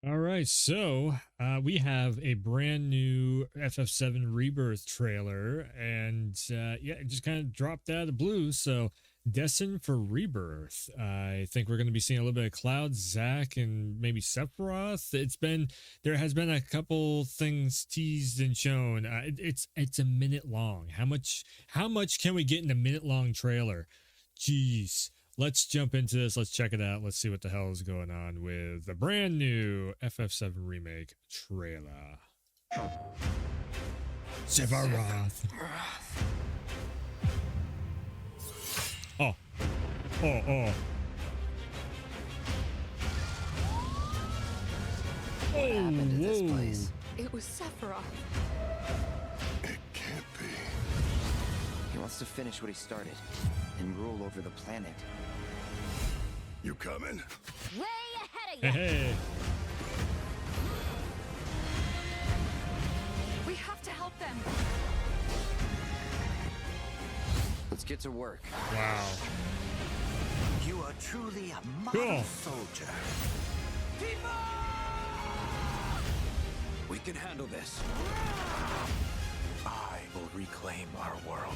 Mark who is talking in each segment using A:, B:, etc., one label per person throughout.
A: All right, so we have a brand new FF7 Rebirth trailer, and yeah, it just kind of dropped out of the blue. So, Destined for Rebirth. I think we're going to be seeing a little bit of Cloud, Zack, and maybe Sephiroth. There has been a couple things teased and shown. It's a minute long. How much can we get in a minute long trailer? Jeez. Let's jump into this. Let's check it out. Let's see what the hell is going on with the brand new FF7 remake trailer. Sephiroth. Oh. Oh, oh.
B: What happened to this
A: whoa.
B: place?
C: It was Sephiroth.
D: It can't be.
B: He wants to finish what he started and rule over the planet.
D: You coming?
C: Way ahead of you.
A: Hey.
C: We have to help them.
B: Let's get to work.
A: Wow.
E: You are truly a model
A: Cool.
E: soldier.
B: We can handle this.
E: I will reclaim our world.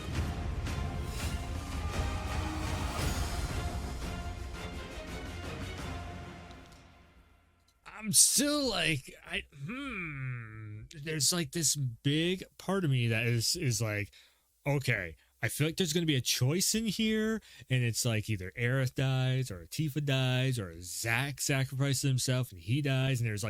A: I'm still like there's like this big part of me that is like, okay, I feel like there's going to be a choice in here, and it's like either Aerith dies or Tifa dies or Zack sacrifices himself and he dies, and there's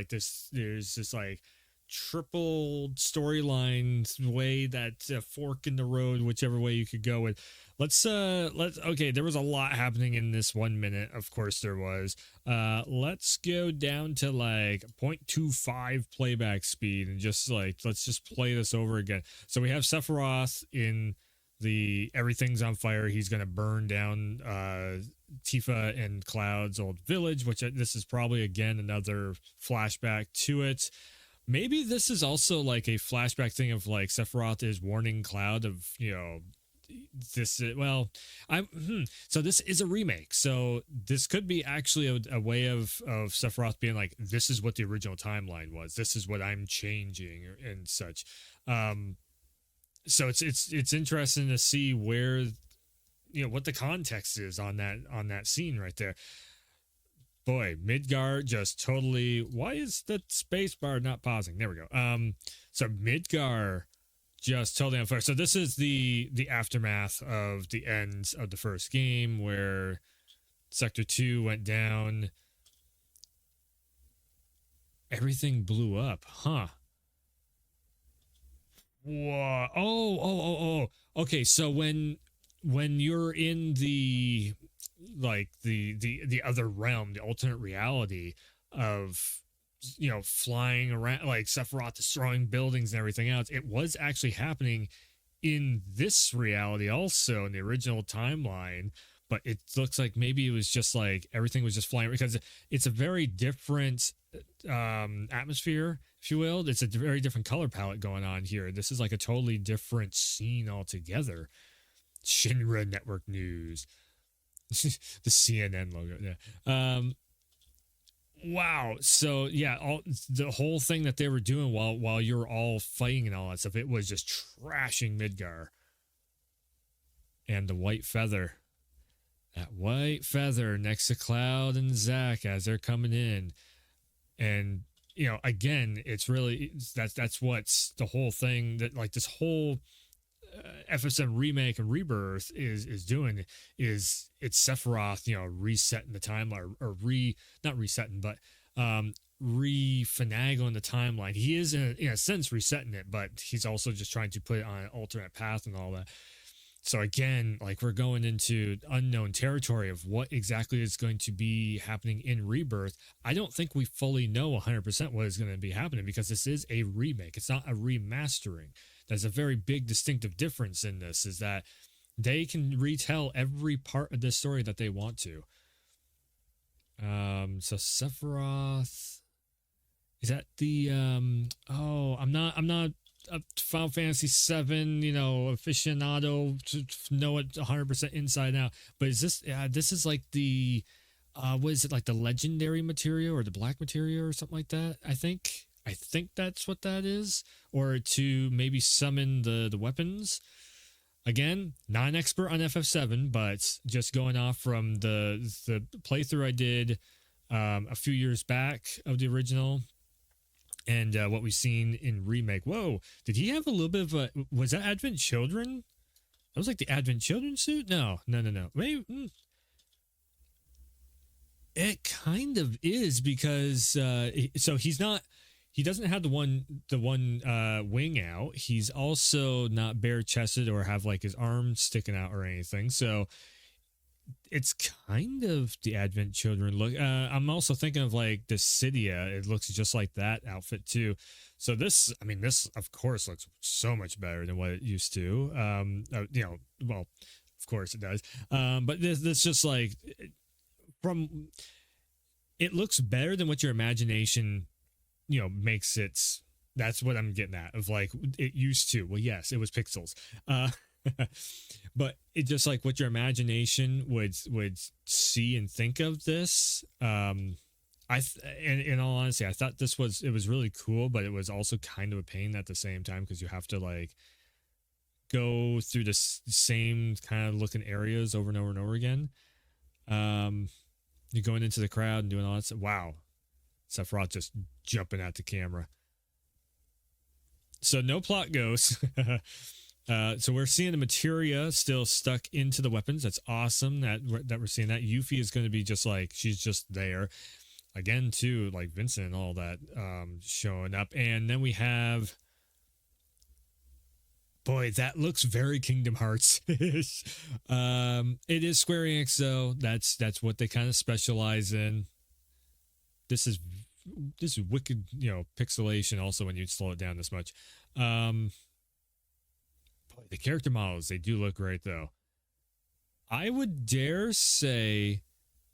A: this like triple storyline way that fork in the road, whichever way you could go with. Let's okay, there was a lot happening in this 1 minute, of course there was. Let's go down to like 0.25 playback speed and just like let's just play this over again. So we have Sephiroth in the everything's on fire, he's gonna burn down Tifa and Cloud's old village, which this is probably again another flashback to it. Maybe this is also like a flashback thing of like Sephiroth is warning Cloud of, this well, so this is a remake, so this could be actually a way of Sephiroth being like, this is what the original timeline was, this is what I'm changing and such. So it's interesting to see where, what the context is on that scene right there. Boy, Midgar just totally. Why is the space bar not pausing? There we go. So Midgar just totally on fire. So this is the aftermath of the end of the first game where Sector 2 went down. Everything blew up, huh? Whoa! Oh! Okay, so when you're in the like the other realm, the alternate reality of flying around, like Sephiroth destroying buildings and everything else, it was actually happening in this reality also in the original timeline, but it looks like maybe it was just like everything was just flying, because it's a very different atmosphere, if you will. It's a very different color palette going on here. This is like a totally different scene altogether. Shinra Network News. The CNN logo. Yeah. Wow. So yeah, the whole thing that they were doing while you're all fighting and all that stuff, it was just trashing Midgar. And the white feather. That white feather next to Cloud and Zack as they're coming in. And again, it's really that's what's the whole thing, that like this whole FF7 remake and Rebirth is doing, is it's Sephiroth, resetting the timeline, or not resetting, but re-finagling the timeline. He is in a sense resetting it, but he's also just trying to put it on an alternate path and all that. So again, like we're going into unknown territory of what exactly is going to be happening in Rebirth. I don't think we fully know 100% what is going to be happening, because this is a remake. It's not a remastering. There's a very big distinctive difference in this, is that they can retell every part of this story that they want to. So Sephiroth, is that the I'm not a Final Fantasy 7, aficionado to know it 100% inside out, but is this is like the Was it like the legendary material or the black material or something like that? I think that's what that is, or to maybe summon the weapons. Again, not an expert on FF7, but just going off from the playthrough I did a few years back of the original, and what we've seen in remake. Whoa, did he have a little bit of a? Was that Advent Children? That was like the Advent Children suit. No. Maybe. It kind of is because so he's not. He doesn't have the one wing out. He's also not bare chested or have like his arms sticking out or anything. So it's kind of the Advent Children look. I'm also thinking of like the Cydia. It looks just like that outfit too. So this of course looks so much better than what it used to. Well, of course it does. But this just like from. It looks better than what your imagination makes it. That's what I'm getting at of like it used to. Well, yes, it was pixels, but it just like what your imagination would see and think of this. In all honesty, I thought it was really cool, but it was also kind of a pain at the same time because you have to like go through the same kind of looking areas over and over and over again. You're going into the crowd and doing all that stuff. Wow. Sephiroth just jumping at the camera. So no plot ghosts. So we're seeing the materia still stuck into the weapons. That's awesome that we're seeing that. Yuffie is going to be just like, she's just there. Again, too, like Vincent and all that showing up. And then we have... Boy, that looks very Kingdom Hearts. It is Square Enix, though. That's what they kind of specialize in. This is wicked, pixelation. Also, when you slow it down this much, boy, the character models, they do look great, though. I would dare say,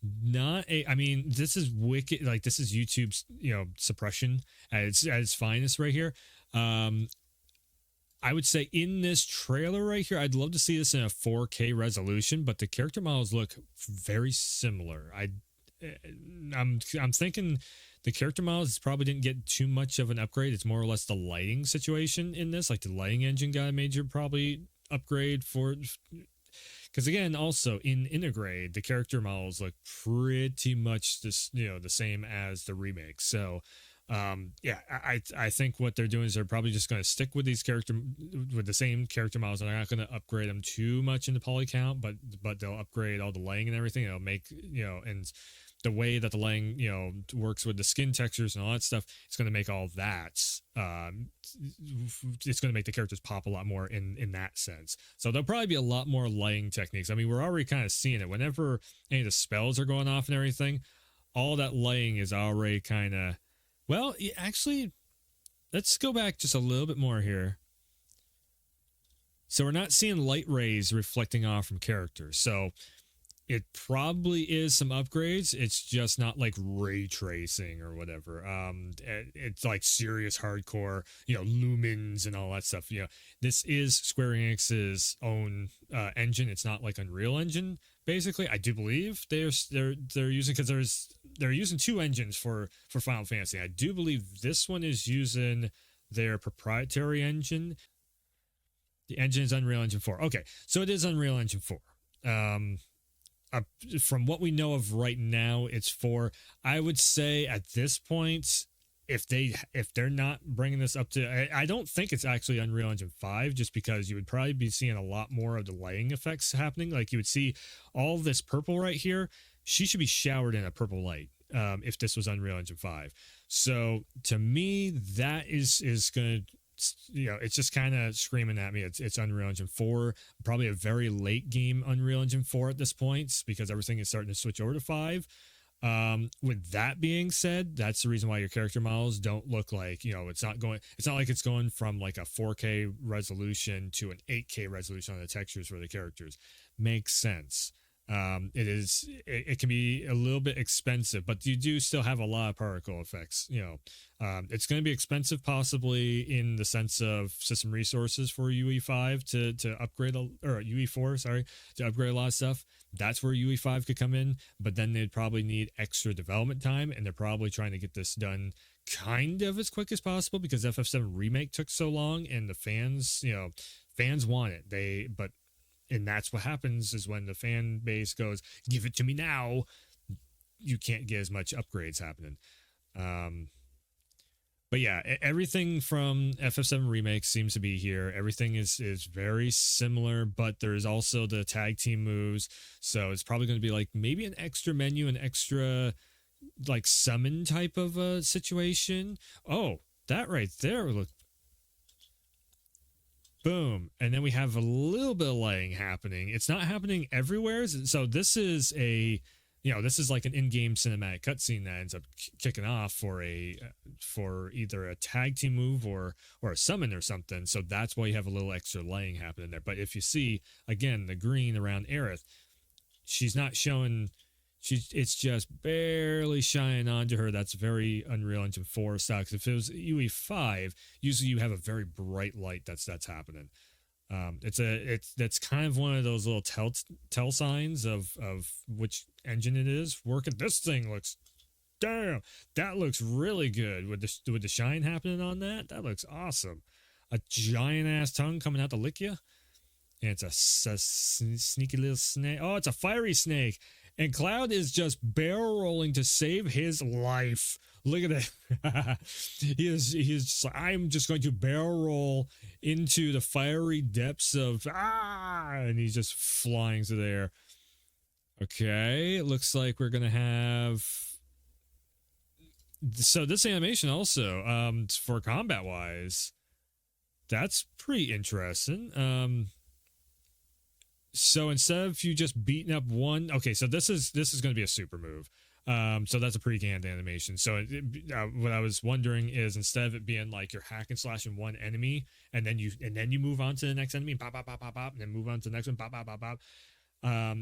A: this is wicked. Like this is YouTube's, suppression at its finest right here. I would say in this trailer right here, I'd love to see this in a 4K resolution, but the character models look very similar. I'm thinking the character models probably didn't get too much of an upgrade. It's more or less the lighting situation in this, like the lighting engine got a major probably upgrade for. Because again, also in Intergrade, the character models look pretty much this, the same as the remake. So. I think what they're doing is they're probably just going to stick with with the same character models, and they're not going to upgrade them too much in the poly count, but they'll upgrade all the lighting and everything. It'll make, and the way that the lighting, works with the skin textures and all that stuff, it's going to make all that, it's going to make the characters pop a lot more in that sense. So there'll probably be a lot more lighting techniques. I mean, we're already kind of seeing it whenever any of the spells are going off and everything, all that lighting is already kind of, well, actually, let's go back just a little bit more here. So we're not seeing light rays reflecting off from characters. So it probably is some upgrades. It's just not like ray tracing or whatever. It's like serious hardcore, lumens and all that stuff. This is Square Enix's own engine. It's not like Unreal Engine. Basically, I do believe they're using, because they're using two engines for Final Fantasy. I do believe this one is using their proprietary engine. The engine is Unreal Engine 4. Okay, so it is Unreal Engine 4. From what we know of right now, it's 4. I would say at this point, if they're not bringing this up to, I don't think it's actually Unreal Engine 5, just because you would probably be seeing a lot more of the lighting effects happening. Like you would see all this purple right here. She should be showered in a purple light if this was Unreal Engine 5. So to me, that is going to, it's just kind of screaming at me. It's Unreal Engine 4, probably a very late game Unreal Engine 4 at this point, because everything is starting to switch over to 5. With that being said, that's the reason why your character models don't look like, it's not like it's going from like a 4K resolution to an 8K resolution on the textures for the characters. Makes sense. It can be a little bit expensive, but you do still have a lot of particle effects. It's going to be expensive, possibly in the sense of system resources for UE5 to upgrade, or UE4, sorry, to upgrade a lot of stuff. That's where UE5 could come in, but then they'd probably need extra development time, and they're probably trying to get this done kind of as quick as possible because FF7 remake took so long, and the fans want it. And that's what happens is when the fan base goes, give it to me now, you can't get as much upgrades happening. But yeah, everything from FF7 Remake seems to be here. Everything is very similar, but there's also the tag team moves. So it's probably going to be like maybe an extra menu, an extra like summon type of a situation. Oh, that right there. Look. Boom. And then we have a little bit of lighting happening. It's not happening everywhere. So this is this is like an in-game cinematic cutscene that ends up kicking off for either a tag team move or a summon or something. So that's why you have a little extra lighting happening there. But if you see, again, the green around Aerith, she's not showing... it's just barely shining onto her. That's very Unreal Engine 4 style. If it was UE5, usually you have a very bright light that's happening. That's kind of one of those little tell signs of which engine it is working. This thing looks, damn, that looks really good with the shine happening on that. That looks awesome. A giant ass tongue coming out to lick you, and it's a sneaky little snake. Oh, it's a fiery snake. And Cloud is just barrel rolling to save his life. Look at that. He is just, I'm just going to barrel roll into the fiery depths of, and he's just flying through there. Okay, it looks like we're going to have, so this animation also, for combat wise, that's pretty interesting. So instead of you just beating up one, okay, so this is going to be a super move. So that's a pre-canned animation. So what I was wondering is instead of it being like you're hack and slashing one enemy and then you move on to the next enemy, pop, pop, pop, pop, pop, and then move on to the next one, pop, pop, pop, pop.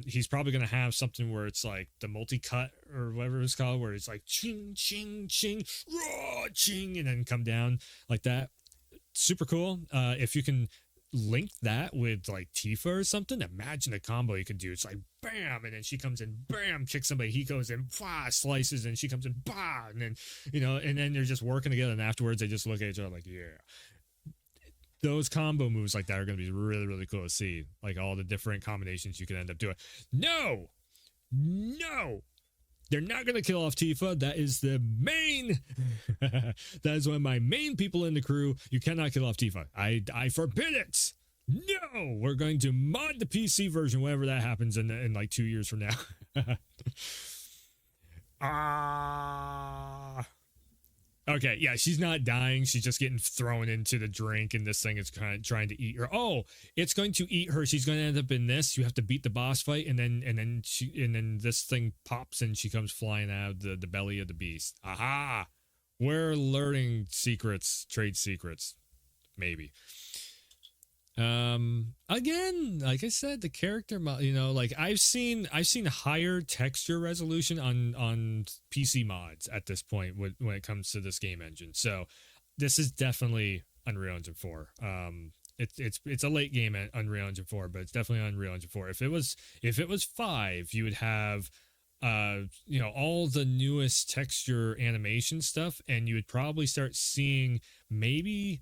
A: He's probably going to have something where it's like the multi-cut or whatever it's called, where it's like ching, ching, ching, raw, ching, and then come down like that. Super cool. If you can link that with like Tifa or something, imagine the combo you could do. It's like bam, and then she comes in, bam, kicks somebody, he goes in, bah, slices, and she comes in, bah, and then and then they're just working together, and afterwards they just look at each other like, yeah. Those combo moves like that are going to be really, really cool to see, like all the different combinations you can end up doing. No, they're not going to kill off Tifa. That is the main, that is one of my main people in the crew. You cannot kill off Tifa. I forbid it. No, we're going to mod the PC version whenever that happens in like 2 years from now. Okay, yeah, she's not dying. She's just getting thrown into the drink, and this thing is kind of trying to eat her. Oh, it's going to eat her. She's going to end up in this. You have to beat the boss fight, and then this thing pops, and she comes flying out of the belly of the beast. Aha! We're learning secrets, trade secrets, maybe. Again, like I said, the character, like I've seen higher texture resolution on PC mods at this point when it comes to this game engine. So this is definitely Unreal Engine 4. It's a late game at Unreal Engine 4, but it's definitely Unreal Engine 4. If it was 5, you would have all the newest texture animation stuff, and you would probably start seeing maybe,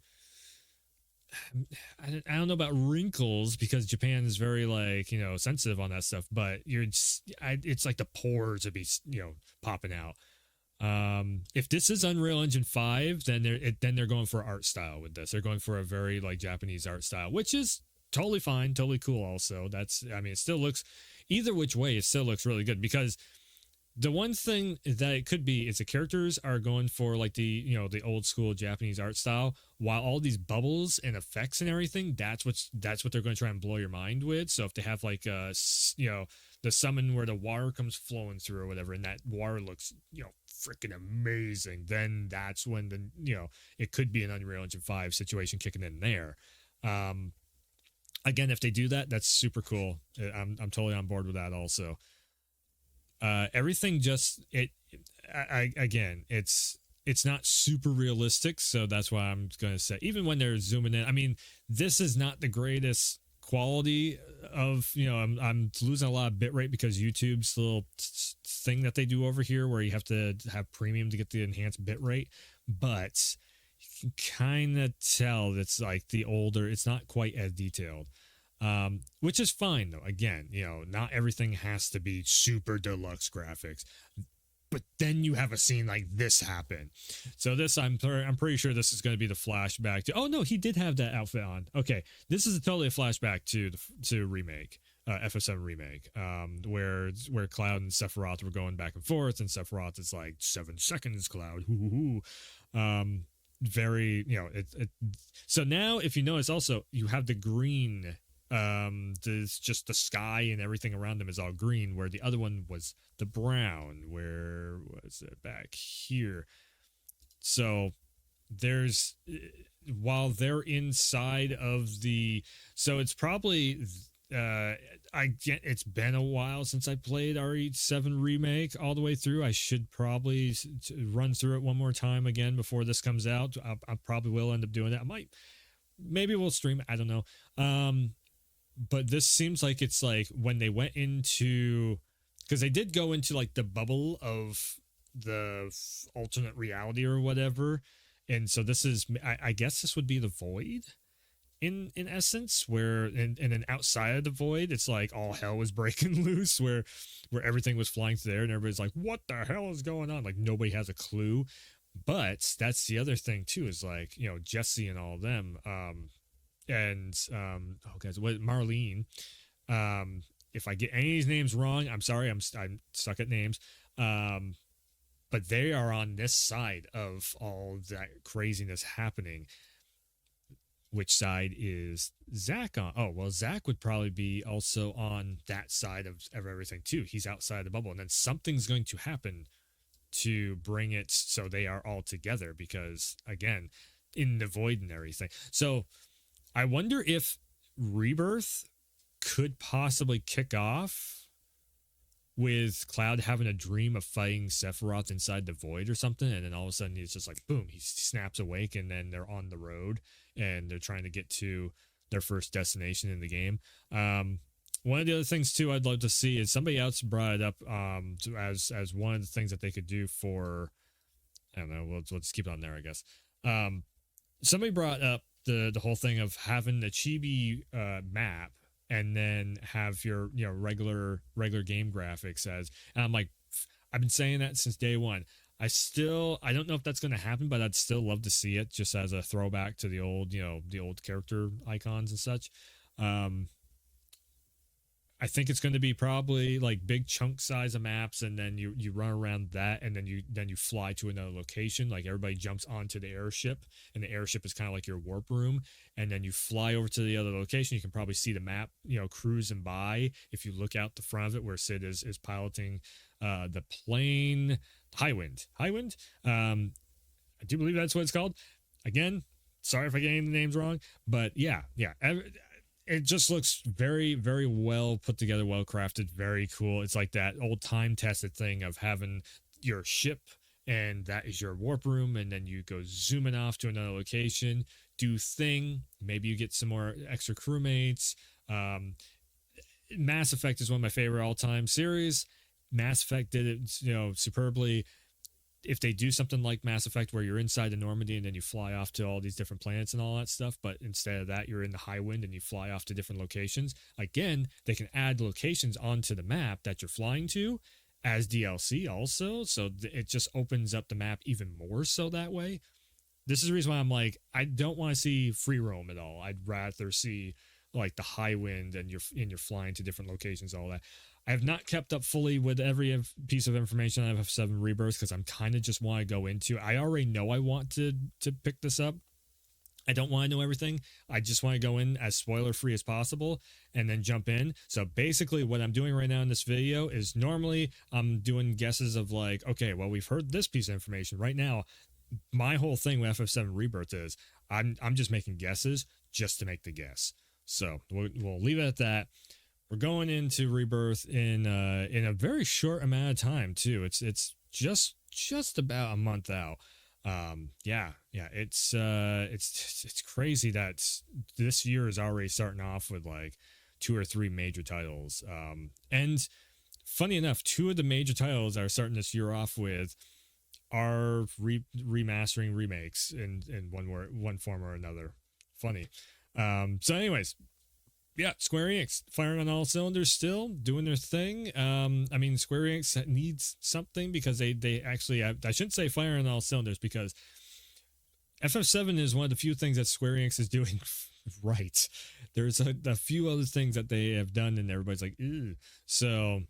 A: I don't know about wrinkles because Japan is very sensitive on that stuff, but it's like the pores would be popping out. If this is Unreal Engine 5, then they're going for art style with this. They're going for a very like Japanese art style, which is totally fine, totally cool. Also, it still looks, either which way, it still looks really good, because the one thing that it could be is the characters are going for like the old school Japanese art style, while all these bubbles and effects and everything, that's what they're going to try and blow your mind with. So if they have like the summon where the water comes flowing through or whatever, and that water looks freaking amazing, then that's when it could be an Unreal Engine 5 situation kicking in there. Again, if they do that, that's super cool. I'm totally on board with that also. Everything just again, it's not super realistic, so that's why I'm going to say, even when they're zooming in, I mean, this is not the greatest quality of, I'm losing a lot of bitrate because YouTube's little thing that they do over here where you have to have premium to get the enhanced bitrate, but you can kind of tell it's like the older, it's not quite as detailed. Which is fine though. Again, not everything has to be super deluxe graphics, but then you have a scene like this happen. So this, I'm pretty sure this is going to be the flashback to, oh no, he did have that outfit on. Okay. This is totally a flashback to remake, FF7 remake, where Cloud and Sephiroth were going back and forth, and Sephiroth is like 7 seconds, Cloud. Very, so now if you notice also, you have the green, there's just the sky and everything around them is all green, where the other one was the brown. Where was it? Back here. So there's, while they're inside of the, so it's probably it's been a while since I played RE7 remake all the way through. I should probably run through it one more time again before this comes out. I probably will end up doing that. Maybe we'll stream it, I don't know. But this seems like it's like when they went into, because they did go into like the bubble of the alternate reality or whatever. And so this is, I guess this would be the void in essence, where, and then outside of the void, it's like all hell was breaking loose, where everything was flying through there and everybody's like, what the hell is going on? Like nobody has a clue. But that's the other thing too, is like, Jesse and all of them, Marlene, if I get any of these names wrong, I'm sorry, I'm stuck at names, but they are on this side of all that craziness happening. Which side is Zach on? Oh, well, Zach would probably be also on that side of everything too. He's outside the bubble, and then something's going to happen to bring it so they are all together, because again, in the void and everything. So I wonder if Rebirth could possibly kick off with Cloud having a dream of fighting Sephiroth inside the void or something, and then all of a sudden he's just like, boom, he snaps awake, and then they're on the road and they're trying to get to their first destination in the game. One of the other things too I'd love to see is, somebody else brought it up as one of the things that they could do for, I don't know, we'll just keep it on there, I guess. Somebody brought up the whole thing of having the chibi map and then have your regular game graphics as, and I'm like, I've been saying that since day one. I don't know if that's going to happen, but I'd still love to see it just as a throwback to the old, the old character icons and such. I think it's going to be probably like big chunk size of maps, and then you run around that, and then you fly to another location. Like everybody jumps onto the airship, and the airship is kind of like your warp room, and then you fly over to the other location. You can probably see the map, cruising by if you look out the front of it, where Sid is piloting the plane, Highwind. I do believe that's what it's called. Again, sorry if I get any of the names wrong, but yeah. It just looks very, very well put together, well crafted, very cool. It's like that old time tested thing of having your ship, and that is your warp room, and then you go zooming off to another location, do thing. Maybe you get some more extra crewmates. Mass Effect is one of my favorite all-time series. Mass Effect did it, superbly. If they do something like Mass Effect where you're inside the Normandy and then you fly off to all these different planets and all that stuff, but instead of that, you're in the Highwind and you fly off to different locations. Again, they can add locations onto the map that you're flying to as DLC also. So it just opens up the map even more so that way. This is the reason why I'm like, I don't want to see free roam at all. I'd rather see like the Highwind and you're flying to different locations, all that. I have not kept up fully with every piece of information on FF7 Rebirth because I'm kind of just want to go into. I already know I want to pick this up. I don't want to know everything. I just want to go in as spoiler free as possible and then jump in. So basically what I'm doing right now in this video is, normally I'm doing guesses of like, okay, well, we've heard this piece of information. Right now, my whole thing with FF7 Rebirth is I'm just making guesses just to make the guess. So we'll leave it at that. We're going into Rebirth in a very short amount of time too. It's just about a month out. Yeah, it's crazy that this year is already starting off with like 2 or 3 major titles. And funny enough, 2 of the major titles that are starting this year off with are remastering remakes in one form or another. Funny. So anyways, yeah, Square Enix firing on all cylinders still, doing their thing. I mean, Square Enix needs something because they actually have, I shouldn't say firing on all cylinders, because FF7 is one of the few things that Square Enix is doing right. There's a few other things that they have done and everybody's like, ew. So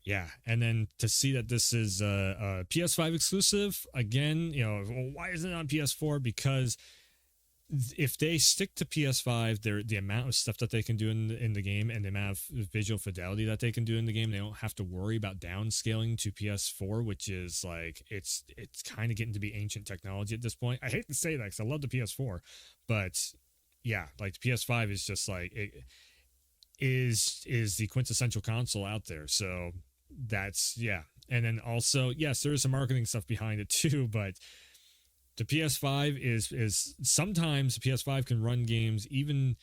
A: yeah, and then to see that this is a PS5 exclusive, again, you know, well, why isn't it on PS4? Because if they stick to PS5, the amount of stuff that they can do in the game and the amount of visual fidelity that they can do in the game, they don't have to worry about downscaling to PS4, which is like it's kind of getting to be ancient technology at this point. I hate to say that because I love the PS4, but yeah, like the PS5 is just like it is the quintessential console out there. So that's, yeah. And then also, yes, there is some marketing stuff behind it too, but the PS5 is sometimes the PS5 can run games even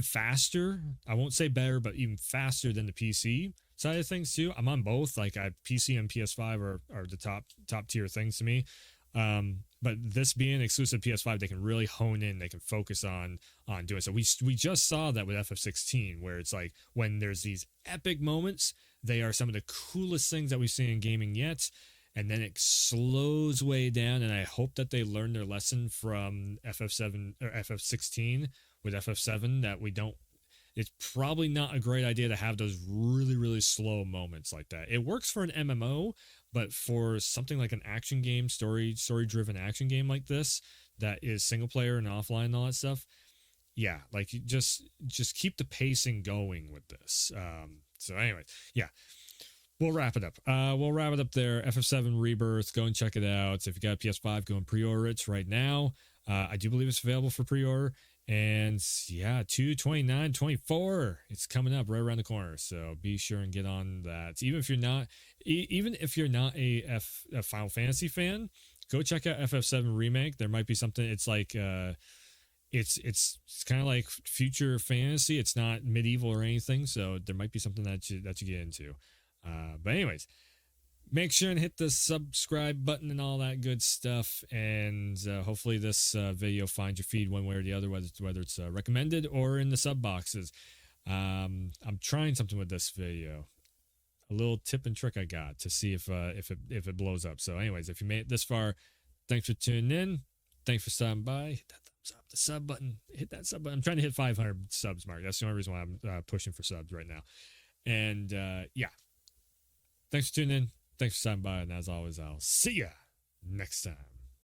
A: faster. I won't say better, but even faster than the PC side of things too. I'm on both. Like PC and PS5 are the top tier things to me. But this being exclusive PS5, they can really hone in. They can focus on doing so. We just saw that with FF16, where it's like when there's these epic moments, they are some of the coolest things that we've seen in gaming yet. And then it slows way down, and I hope that they learn their lesson from FF7 or FF16 with FF7, that we don't. It's probably not a great idea to have those really, really slow moments like that. It works for an MMO, but for something like an action game, story-driven action game like this, that is single player and offline and all that stuff, yeah, like just keep the pacing going with this. So anyway, yeah. We'll wrap it up. We'll wrap it up there. FF7 Rebirth. Go and check it out. If you got a PS5, go and pre-order it right now. I do believe it's available for pre-order. And yeah, 2/29/24. It's coming up right around the corner. So be sure and get on that. Even if you're not a Final Fantasy fan, go check out FF7 Remake. There might be something. It's like it's kind of like future fantasy. It's not medieval or anything. So there might be something that you get into. But anyways, make sure and hit the subscribe button and all that good stuff. And hopefully this video finds your feed one way or the other, whether it's recommended or in the sub boxes. I'm trying something with this video, a little tip and trick I got to see if it blows up. So anyways, if you made it this far, thanks for tuning in. Thanks for stopping by. Hit that thumbs up, the sub button. Hit that sub button. I'm trying to hit 500 subs, Mark. That's the only reason why I'm pushing for subs right now. And yeah. Thanks for tuning in. Thanks for stopping by. And as always, I'll see ya next time.